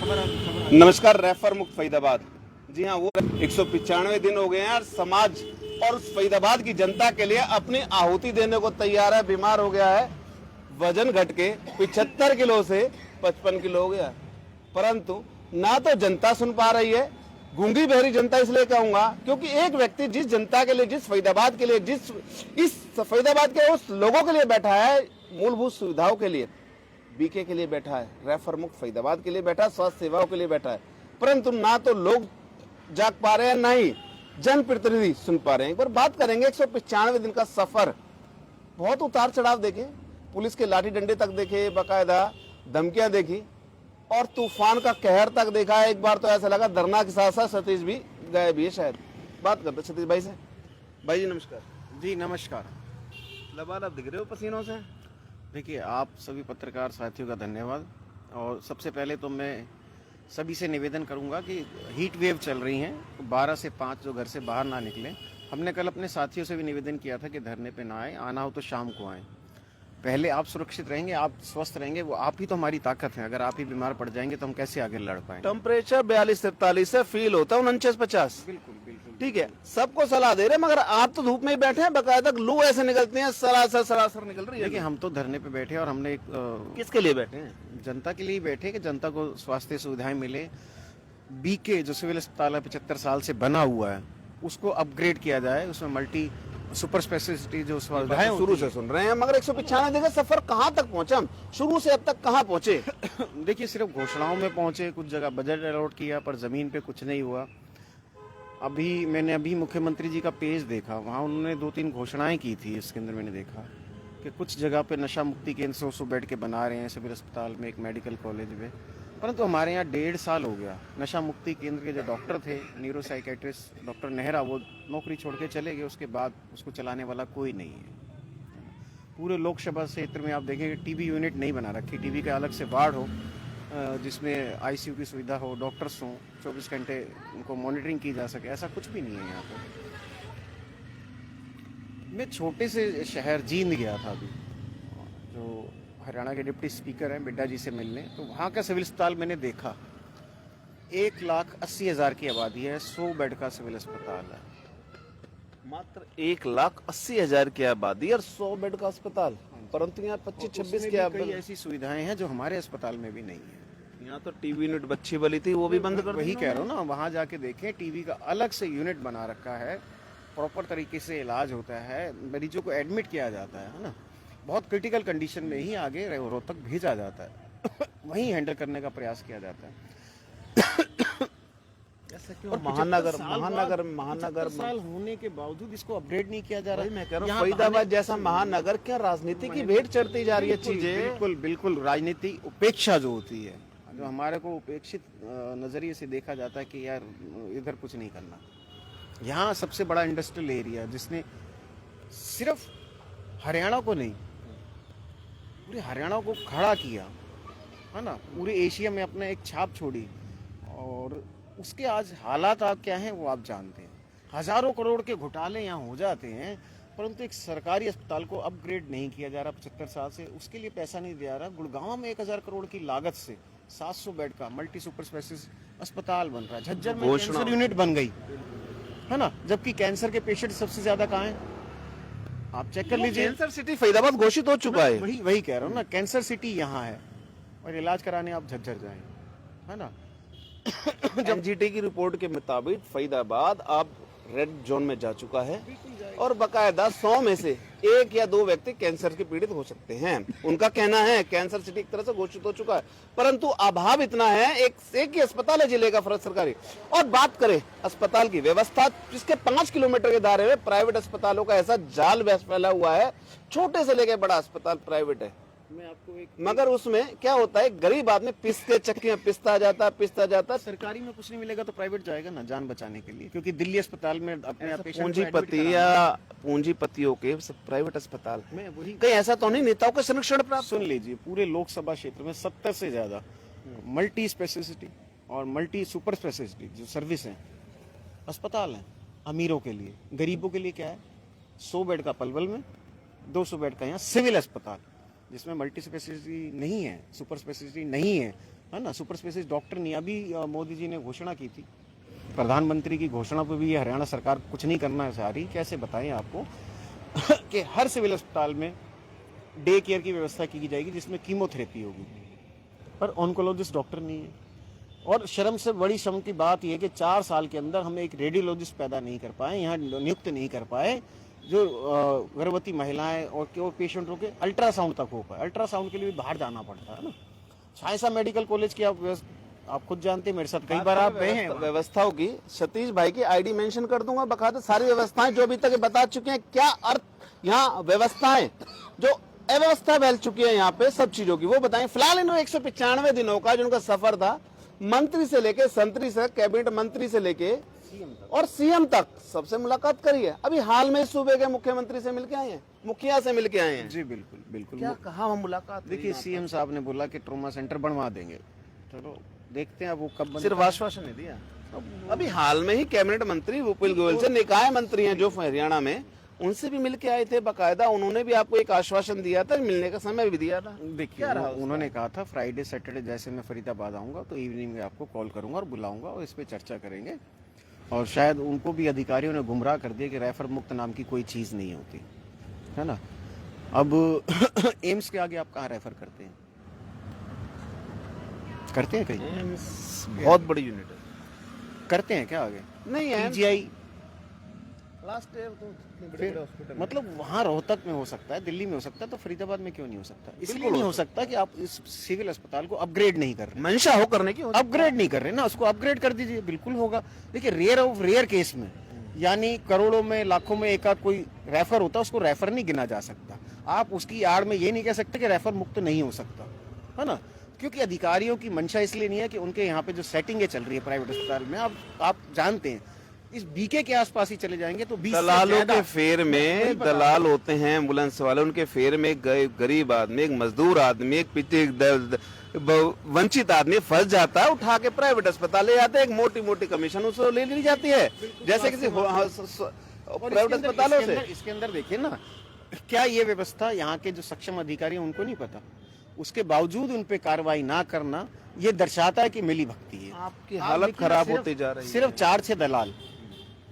नमस्कार। रेफर मुक्त फरीदाबाद। जी हाँ, वो 195 दिन हो गए हैं और समाज और फरीदाबाद की जनता के लिए अपनी आहुति देने को तैयार है। बीमार हो गया है, वजन घट के 75 किलो से 55 किलो हो गया, परंतु ना तो जनता सुन पा रही है। गूंगी बहरी जनता इसलिए कहूंगा क्योंकि एक व्यक्ति जिस जनता के लिए, जिस फरीदाबाद के लिए, जिस इस फरीदाबाद के उस लोगों के लिए बैठा है, मूलभूत सुविधाओं के लिए, बीके के लिए बैठा है, रेफर मुक्त फरीदाबाद के लिए बैठा है, स्वास्थ्य सेवाओं के लिए बैठा है, परंतु ना तो लोग जाग पा रहे हैं, ना ही जनप्रतिनिधि सुन पा रहे हैं। एक बार बात करेंगे 195 दिन का सफर, बहुत उतार चढ़ाव देखे, पुलिस के लाठी डंडे तक देखे, बाकायदा धमकियां देखी और तूफान का कहर तक देखा है। एक बार तो ऐसा लगा धरना के साथ साथ सतीश भी गए भी है शायद। बात करते सतीश भाई से। भाई जी नमस्कार। जी नमस्कार। लबालब दिख रहे हो पसीनों से। देखिए, आप सभी पत्रकार साथियों का धन्यवाद। और सबसे पहले तो मैं सभी से निवेदन करूंगा कि हीट वेव चल रही हैं, तो 12 से 5 जो घर से बाहर ना निकलें। हमने कल अपने साथियों से भी निवेदन किया था कि धरने पे ना आए, आना हो तो शाम को आएँ। पहले आप सुरक्षित रहेंगे, आप स्वस्थ रहेंगे, वो आप ही तो हमारी ताकत है। अगर आप ही बीमार पड़ जाएंगे तो हम कैसे आगे लड़ पाएंगे। टेम्परेचर 42-43 से फील होता है 49-50। बिल्कुल बिल्कुल ठीक है, सबको सलाह दे रहे, मगर आप तो धूप में ही बैठे हैं, बकायदा लू ऐसे निकलती है, सरासर निकल रही है। देखिए, हम तो धरने पे बैठे और हमने किसके लिए बैठे हैं? जनता के लिए बैठे कि जनता को स्वास्थ्य सुविधाएं मिले। बीके जो सिविल अस्पताल 75 साल से बना हुआ है, उसको अपग्रेड किया जाए, उसमें मल्टी सुपर स्पेशलिटी जो सुविधाएं शुरू से सुन रहे हैं, मगर 195 दिन का सफर कहाँ तक पहुंचा? हम शुरू से अब तक कहाँ पहुंचे? देखिए, सिर्फ घोषणाओं में पहुंचे, कुछ जगह बजट अलॉट किया, पर जमीन पे कुछ नहीं हुआ। मैंने मुख्यमंत्री जी का पेज देखा, वहाँ उन्होंने 2-3 घोषणाएं की थी। इसके अंदर मैंने देखा कि कुछ जगह पे नशा मुक्ति केंद्र 100 बेड के बना रहे हैं सिविल अस्पताल में, एक मेडिकल कॉलेज में, परंतु हमारे यहाँ 1.5 साल हो गया। नशा मुक्ति केंद्र के जो डॉक्टर थे, न्यूरो साइकेट्रिस्ट डॉक्टर नेहरा, वो नौकरी छोड़ के चले गए। उसके बाद उसको चलाने वाला कोई नहीं है। पूरे लोकसभा क्षेत्र में आप देखेंगे टीबी यूनिट नहीं बना रखी, टीबी का अलग से वार्ड हो जिसमें आईसीयू की सुविधा हो, डॉक्टर्स हों, 24 घंटे उनको मॉनिटरिंग की जा सके, ऐसा कुछ भी नहीं है यहाँ पर। मैं छोटे से शहर जींद गया था अभी, जो हरियाणा के डिप्टी स्पीकर हैं, बिड्डा जी से मिलने, तो वहाँ का सिविल अस्पताल मैंने देखा। 1,80,000 की आबादी है, 100 बेड का सिविल अस्पताल है। मात्र 1,80,000 की आबादी और 100 बेड का अस्पताल, परंतु यहाँ 25-26 की कई ऐसी सुविधाएं हैं जो हमारे अस्पताल में भी नहीं है। यहाँ तो टीबी यूनिट बच्ची वाली थी, वो भी बंद कर दी। वही कह रहा हूँ ना, वहाँ जाके देखें, टीबी का अलग से यूनिट बना रखा है, प्रॉपर तरीके से इलाज होता है, मरीजों को एडमिट किया जाता है ना, बहुत क्रिटिकल कंडीशन में ही आगे रोहतक भेजा जाता है वहीं हैंडल करने का प्रयास किया जाता है। ऐसा क्यों? महानगर साल होने के बावजूद इसको अपग्रेड नहीं किया जा रहा है। मैं कह रहा हूँ, फरीदाबाद जैसा महानगर, क्या राजनीति की भेंट चढ़ती जा रही है चीजें? बिल्कुल बिल्कुल। राजनीति उपेक्षा जो होती है, जो हमारे को उपेक्षित नजरिए से देखा जाता है कि यार इधर कुछ नहीं करना। यहाँ सबसे बड़ा इंडस्ट्रियल एरिया जिसने सिर्फ हरियाणा को नहीं, पूरे हरियाणा को खड़ा किया है ना, पूरे एशिया में अपना एक छाप छोड़ी, और उसके आज हालात आप क्या हैं वो आप जानते हैं। हजारों करोड़ के घोटाले यहाँ हो जाते हैं, परंतु एक सरकारी अस्पताल को अपग्रेड नहीं किया जा रहा 75 साल से, उसके लिए पैसा नहीं दिया रहा। गुड़गांव में 1,000 करोड़ की लागत से 700 बेड का मल्टी सुपर स्पेशलिस्ट अस्पताल बन रहा है। झज्जर में कैंसर यूनिट बन गई है ना, जबकि कैंसर के पेशेंट सबसे ज्यादा कहाँ हैं? आप चेक कर लीजिए। कैंसर सिटी फरीदाबाद घोषित हो चुका है। वही कह रहा हूँ ना, कैंसर सिटी यहाँ है और इलाज कराने आप झज्जर जाएं, है ना। एनजीटी की रिपोर्ट के मुताबिक फरीदाबाद अब रेड जोन में जा चुका है और बकायदा 100 में से 1 या 2 व्यक्ति कैंसर के पीड़ित हो सकते हैं। उनका कहना है कैंसर सिटी एक तरह से घोषित हो चुका है, परंतु अभाव इतना है, एक ही अस्पताल है जिले का सरकारी। और बात करें अस्पताल की व्यवस्था, जिसके 5 किलोमीटर के दायरे में प्राइवेट अस्पतालों का ऐसा जाल फैला हुआ है, छोटे से लेकर बड़ा अस्पताल प्राइवेट है। मैं आपको मगर उसमें क्या होता है, गरीब आदमी पिसते चक्की में पिसता जाता है। सरकारी में कुछ नहीं मिलेगा तो प्राइवेट जाएगा ना, जान बचाने के लिए, क्योंकि दिल्ली अस्पताल में अपने पूंजीपति या पूंजीपतियों के सब प्राइवेट अस्पताल में, वही कहीं ऐसा तो नहीं नेताओं का संरक्षण प्राप्त? सुन लीजिए, पूरे लोकसभा क्षेत्र में 70 से ज्यादा मल्टी स्पेशलिटी और मल्टी सुपर स्पेशलिटी जो सर्विस है अस्पताल है अमीरों के लिए। गरीबों के लिए क्या है? 100 बेड का पलवल में, 200 बेड का यहाँ सिविल अस्पताल, जिसमें मल्टी स्पेशलिटी नहीं है, सुपर स्पेशलिटी नहीं है, है ना, सुपर स्पेशलिस्ट डॉक्टर नहीं। अभी मोदी जी ने घोषणा की थी, प्रधानमंत्री की घोषणा पे भी ये हरियाणा सरकार कुछ नहीं करना चाह रही। कैसे बताएं आपको कि हर सिविल अस्पताल में डे केयर की व्यवस्था की जाएगी जिसमें कीमोथेरेपी होगी, पर ऑन्कोलॉजिस्ट डॉक्टर नहीं है। और शर्म से बड़ी शर्म की बात यह है कि 4 साल के अंदर हम एक रेडियोलॉजिस्ट पैदा नहीं कर पाए, यहाँ नियुक्त नहीं कर पाए जो गर्भवती महिलाएं और पेशेंटों के अल्ट्रासाउंड तक हो पाए। अल्ट्रासाउंड के लिए भी बाहर जाना पड़ता है ना। छायसा मेडिकल कॉलेज की आप खुद जानते हैं, मेरे साथ कई बार आप गए हैं। व्यवस्थाओं की सतीश भाई की आईडी मेंशन कर दूंगा, बकायदा सारी व्यवस्थाएं जो अभी तक बता चुके हैं। क्या अर्थ यहाँ व्यवस्थाएं जो अव्यवस्था फैल चुकी है यहाँ पे सब चीजों की वो बताएं। फिलहाल इन्होंने 195 दिनों का जो उनका सफर था, मंत्री से लेके संतरी से, कैबिनेट मंत्री से लेके और सीएम तक सबसे मुलाकात करी है। अभी हाल में सूबे के मुख्यमंत्री से मिलके आए हैं, मुखिया से मिलके आए हैं। जी बिल्कुल बिल्कुल। क्या कहा वो मुलाकात? देखिए, सीएम साहब ने बोला कि ट्रॉमा सेंटर बनवा देंगे। चलो देखते हैं अब वो कब बनता है। सिर्फ आश्वासन नहीं दिया। अभी हाल में ही कैबिनेट मंत्री विपुल गोयल से, निकाय मंत्री हैं जो हरियाणा में, उनसे भी मिलके आए थे बकायदा। उन्होंने भी आपको एक आश्वासन दिया था, मिलने का समय भी दिया था। देखिए, उन्होंने कहा था फ्राइडे सैटरडे जैसे मैं फरीदाबाद आऊंगा तो इवनिंग में आपको कॉल करूंगा और बुलाऊंगा और इस पे चर्चा करेंगे। और शायद उनको भी अधिकारियों ने गुमराह कर दिया कि रेफर मुक्त नाम की कोई चीज नहीं होती है ना। अब एम्स के आगे आप कहाँ रेफर करते हैं? करते हैं कहीं? बहुत बड़ी यूनिट है। करते हैं क्या आगे? नहीं है। पीजीआई लास्ट ईयर तो इतने बड़े हॉस्पिटल, मतलब वहाँ रोहतक में हो सकता है, दिल्ली में हो सकता है, तो फरीदाबाद में क्यों नहीं हो सकता? इसलिए नहीं हो सकता कि आप इस सिविल अस्पताल को अपग्रेड नहीं कर रहे। मंशा हो करने की, अपग्रेड नहीं कर रहे ना, उसको अपग्रेड कर दीजिए, बिल्कुल होगा। देखिए, रेयर ऑफ रेयर केस में, यानी करोड़ों में लाखों में एक आध कोई रेफर होता है, उसको रेफर नहीं गिना जा सकता। आप उसकी आड़ में ये नहीं कह सकते कि रेफर मुक्त नहीं हो सकता, है ना। क्योंकि अधिकारियों की मंशा इसलिए नहीं है कि उनके यहाँ पे जो सेटिंगें चल रही है प्राइवेट अस्पताल में, आप जानते हैं, इस बीके के आसपास ही चले जाएंगे तो 20 दलालों के फेर में दलाल होते हैं एम्बुलेंस वाले, उनके फेर में एक गरीब आदमी, एक मजदूर आदमी, एक वंचित आदमी फंस जाता है, उठा के प्राइवेट अस्पताल ले जाते हैं, एक मोटी मोटी कमीशन उसको ले ली जाती है, जैसे किसी प्राइवेट अस्पतालों से। इसके अंदर देखिए ना, क्या ये व्यवस्था यहाँ के जो सक्षम अधिकारी हैं उनको नहीं पता? उसके बावजूद उन पे कार्रवाई ना करना ये दर्शाता है कि मिली भक्ति है। आपकी हालत खराब होती जा रही है। सिर्फ 4-6 दलाल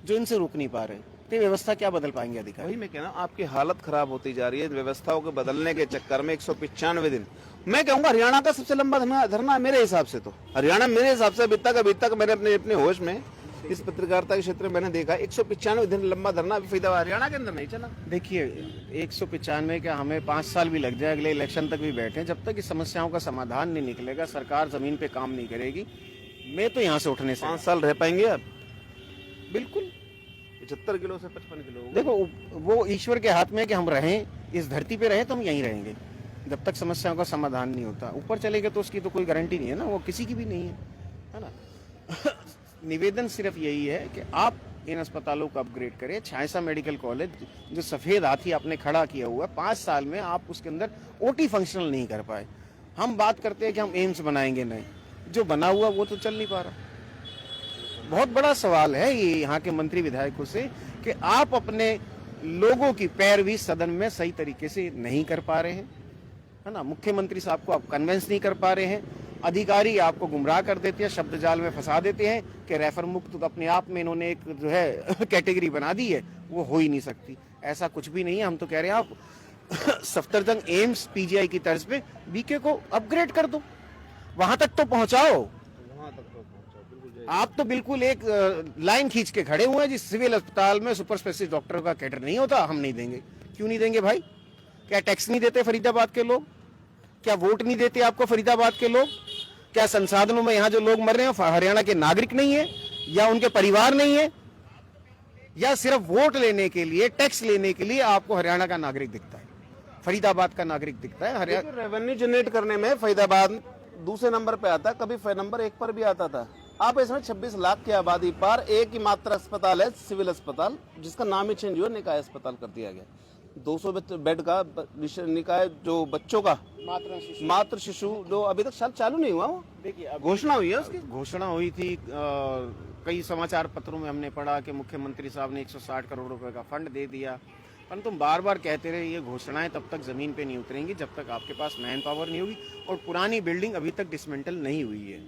जो इनसे रोक नहीं पा रहे, तो व्यवस्था क्या बदल पाएंगे अधिकारी? वही मैं कह रहा हूँ, आपकी हालत खराब होती जा रही है व्यवस्थाओं के बदलने के चक्कर में। 195 दिन, मैं कहूँगा हरियाणा का सबसे लंबा धरना मेरे हिसाब से। तो हरियाणा मेरे हिसाब से अभी तक मैंने अपने होश में इस पत्रकारिता के क्षेत्र में मैंने देखा 195 दिन लंबा धरना फरीदाबाद हरियाणा के अंदर नहीं चला। देखिए, 195 क्या, हमें 5 साल भी लग जाए, अगले इलेक्शन तक भी बैठे, जब तक इस समस्याओं का समाधान नहीं निकलेगा, सरकार जमीन पे काम नहीं करेगी। मैं तो यहाँ से उठने से 5 साल रह पाएंगे आप? बिल्कुल। 75 किलो से 55 किलो। देखो, वो ईश्वर के हाथ में है कि हम रहें, इस धरती पे रहें तो हम यहीं रहेंगे जब तक समस्याओं का समाधान नहीं होता। ऊपर चलेंगे तो उसकी तो कोई गारंटी नहीं है ना, वो किसी की भी नहीं है ना। निवेदन सिर्फ यही है कि आप इन अस्पतालों को अपग्रेड करें। छायसा मेडिकल कॉलेज जो सफेद हाथी आपने खड़ा किया हुआ है, 5 साल में आप उसके अंदर ओटी फंक्शनल नहीं कर पाए। हम बात करते हैं कि हम एम्स बनाएंगे, नहीं, जो बना हुआ वो तो चल नहीं पा रहा। बहुत बड़ा सवाल है ये यहाँ के मंत्री विधायकों से कि आप अपने लोगों की पैरवी सदन में सही तरीके से नहीं कर पा रहे हैं, है ना। मुख्यमंत्री साहब को आप कन्विंस नहीं कर पा रहे हैं, अधिकारी आपको गुमराह कर देते हैं, शब्द जाल में फंसा देते हैं कि रेफर मुक्त तो अपने आप में इन्होंने एक जो है कैटेगरी बना दी है, वो हो ही नहीं सकती। ऐसा कुछ भी नहीं है। हम तो कह रहे हैं आप सफदरजंग एम्स पीजीआई की तर्ज पे बीके को अपग्रेड कर दो, वहां तक तो पहुंचाओ। आप तो बिल्कुल एक लाइन खींच के खड़े हुए हैं, जिस सिविल अस्पताल में सुपर स्पेशलिस्ट डॉक्टर का कैडर नहीं होता हम नहीं देंगे। क्यों नहीं देंगे भाई? क्या टैक्स नहीं देते फरीदाबाद के लोग? क्या वोट नहीं देते आपको फरीदाबाद के लोग? क्या संसाधनों में यहाँ जो लोग मर रहे हैं हरियाणा के नागरिक नहीं है, या उनके परिवार नहीं है, या सिर्फ वोट लेने के लिए, टैक्स लेने के लिए आपको हरियाणा का नागरिक दिखता है, फरीदाबाद का नागरिक दिखता है? हरियाणा रेवेन्यू जनरेट करने में फरीदाबाद दूसरे नंबर पे आता, कभी नंबर 1 पर भी आता था। आप इसमें 26 लाख की आबादी पर एक ही मात्र अस्पताल है, सिविल अस्पताल, जिसका नाम ही चेंज हुआ, निकाय अस्पताल कर दिया गया। 200 बेड का निकाय जो बच्चों का मात्र शिशु जो अभी तक चालू नहीं हुआ, वो देखिए घोषणा हुई है उसकी। घोषणा हुई थी, कई समाचार पत्रों में हमने पढ़ा कि मुख्यमंत्री साहब ने 160 करोड़ रुपए का फंड दे दिया, परंतु तुम बार बार कहते रहे ये घोषणाएं तब तक जमीन पे नहीं उतरेंगी जब तक आपके पास मैन पावर नहीं होगी और पुरानी बिल्डिंग अभी तक डिसमेंटल नहीं हुई है।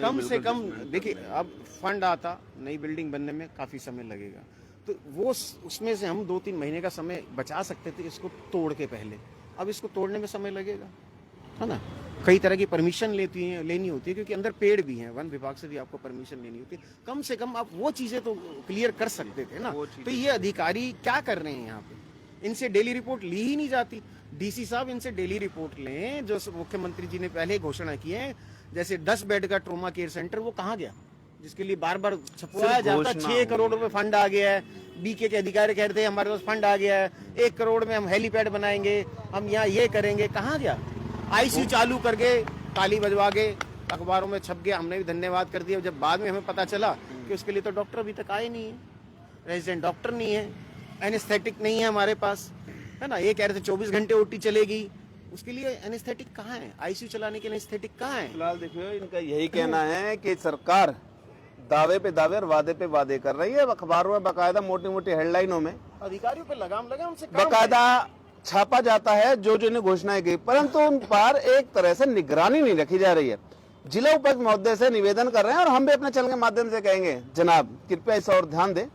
कम से कम देखिए, अब फंड आता नई बिल्डिंग बनने में काफी समय लगेगा, तो वो उसमें से हम 2-3 महीने का समय बचा सकते थे इसको तोड़ के पहले। अब इसको तोड़ने में समय लगेगा, है ना। कई तरह की परमिशन लेनी होती है, क्योंकि अंदर पेड़ भी हैं, वन विभाग से भी आपको परमिशन लेनी होती है। कम से कम आप वो चीजें तो क्लियर कर सकते थे ना। तो ये अधिकारी क्या कर रहे हैं यहाँ पे? इनसे डेली रिपोर्ट ली ही नहीं जाती। डीसी साहब इनसे डेली रिपोर्ट लें, जो मुख्यमंत्री जी ने पहले घोषणा की है, जैसे 10 बेड का ट्रोमा केयर सेंटर, वो कहाँ गया जिसके लिए बार बार छपवाया जाता। 6 करोड़ रुपए फंड आ गया है, बीके के अधिकारी कह रहे थे हमारे पास फंड आ गया है, 1 करोड़ में हम हेलीपैड बनाएंगे, हम यहाँ ये करेंगे, कहाँ गया? आईसीयू चालू करके ताली बजवा के अखबारों में छप गया, हमने भी धन्यवाद कर दिया। जब बाद में हमें पता चला कि उसके लिए तो डॉक्टर अभी तक आए नहीं है, रेजिडेंट डॉक्टर नहीं है, एनेस्थेटिक नहीं है हमारे पास, है ना। ये कह रहे थे 24 घंटे ओटी चलेगी, उसके लिए एनेस्थेटिक कहाँ है? आईसीयू चलाने के एनेस्थेटिक कहाँ है? फिलहाल देखिए, इनका यही कहना है कि सरकार दावे पे दावे और वादे पे वादे कर रही है। अखबारों में बाकायदा मोटी मोटी हेडलाइनों में अधिकारियों पे लगाम लगा, उनसे काम बाकायदा छापा जाता है जो जो इन्हें घोषणाएं की, परंतु उन पर एक तरह से निगरानी नहीं रखी जा रही है। जिला उपायुक्त महोदय से निवेदन कर रहे हैं और हम भी अपने चैनल के माध्यम से कहेंगे, जनाब कृपया इस और ध्यान दें।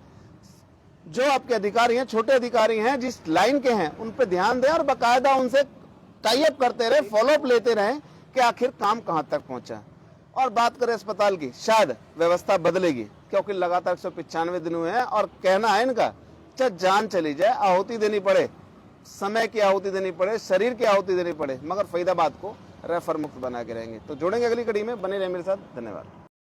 जो आपके अधिकारी हैं, छोटे अधिकारी हैं, जिस लाइन के हैं, उन पर ध्यान दें और बाकायदा उनसे टाई अप करते रहे, फॉलोअप लेते रहे कि आखिर काम कहां तक पहुंचा। और बात करें अस्पताल की, शायद व्यवस्था बदलेगी, क्योंकि लगातार 195 दिन हुए हैं और कहना है इनका चाहे जान चली जाए, आहुति देनी पड़े, समय की आहुति देनी पड़े, शरीर की आहुति देनी पड़े, मगर फरीदाबाद को रेफर मुक्त बना के रहेंगे। तो जोड़ेंगे अगली कड़ी में, बने रहे मेरे साथ। धन्यवाद।